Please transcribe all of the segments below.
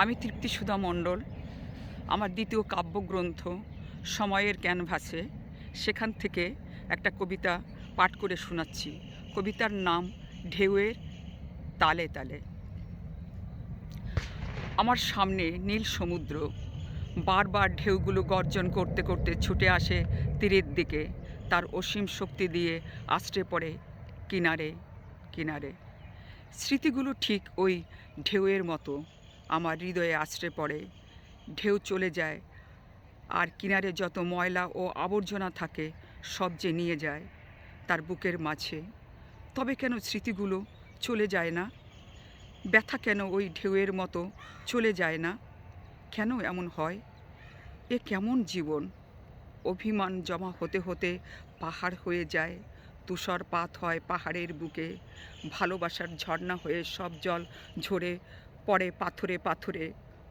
আমি তৃপ্তি সুধা মণ্ডল। আমার দ্বিতীয় কাব্যগ্রন্থ সময়ের ক্যানভাসে, সেখান থেকে একটা কবিতা পাঠ করে শোনাচ্ছি। কবিতার নাম ঢেউয়ের তালে তালে। আমার সামনে নীল সমুদ্র, বারবার ঢেউগুলো গর্জন করতে করতে ছুটে আসে তীরের দিকে, তার অসীম শক্তি দিয়ে আছড়ে পড়ে কিনারে কিনারে। স্মৃতিগুলো ঠিক ওই ঢেউয়ের মতো আমার হৃদয়ে আছড়ে পড়ে। ঢেউ চলে যায়, আর কিনারে যত ময়লা ও আবর্জনা থাকে সব যে নিয়ে যায় তার বুকের মাঝে। তবে কেন স্মৃতিগুলো চলে যায় না? ব্যথা কেন ওই ঢেউয়ের মতো চলে যায় না? কেন এমন হয়? এ কেমন জীবন? অভিমান জমা হতে হতে পাহাড় হয়ে যায়, তুষারপাত হয় পাহাড়ের বুকে, ভালোবাসার ঝর্ণা হয়ে সব জল ঝরে পড়ে পাথরে পাথরে।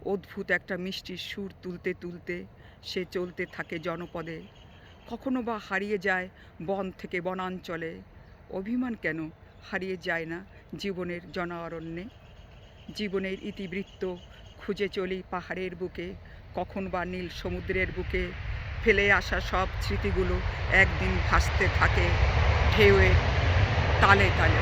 অদ্ভুত একটা মিষ্টি সুর তুলতে তুলতে সে চলতে থাকে জনপদে, কখনো বা হারিয়ে যায় বন থেকে বনাঞ্চলে। অভিমান কেন হারিয়ে যায় না জীবনের জনারণ্যে? জীবনের ইতিবৃত্ত খুঁজে চলি পাহাড়ের বুকে, কখন বা নীল সমুদ্রের বুকে। ফেলে আসা সব স্মৃতিগুলো একদিন ভাসতে থাকে ঢেউয়ের তালে তালে।